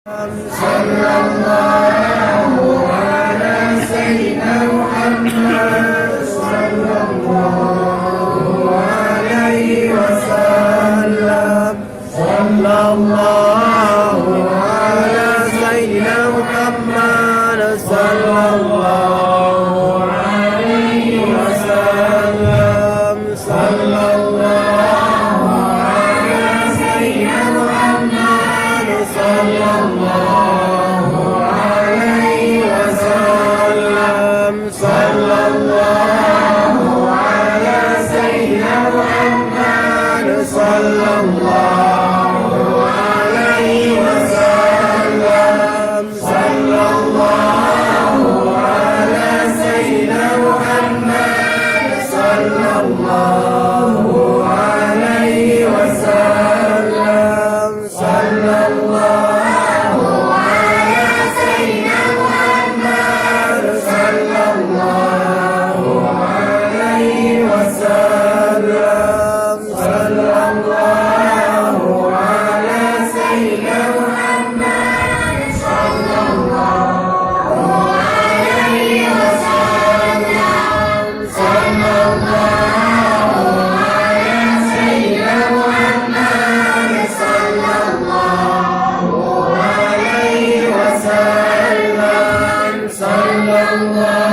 Sallallahu ala sayyidina Muhammad sallallahu alaihi wasallam. Sallallahu ala sayyidina Muhammad sallallahu alaihi wasallam. Sallallahu ala sayyidina Muhammad sallallahu alaihi wasallam. Sallallahu ala sayyidina Muhammad sallallahu alaihi wasallam. Sallallahu ala sayyidina Muhammad sallallahu alaihi wasallam. Sallallahu ala sayyidina Muhammad sallallahu alaihi wasallam. Sallallahu ala sayyidina Muhammad sallallahu alaihi wasallam. Sallallahu ala sayyidina Muhammad sallallahu alaihi wasallam. Sallallahu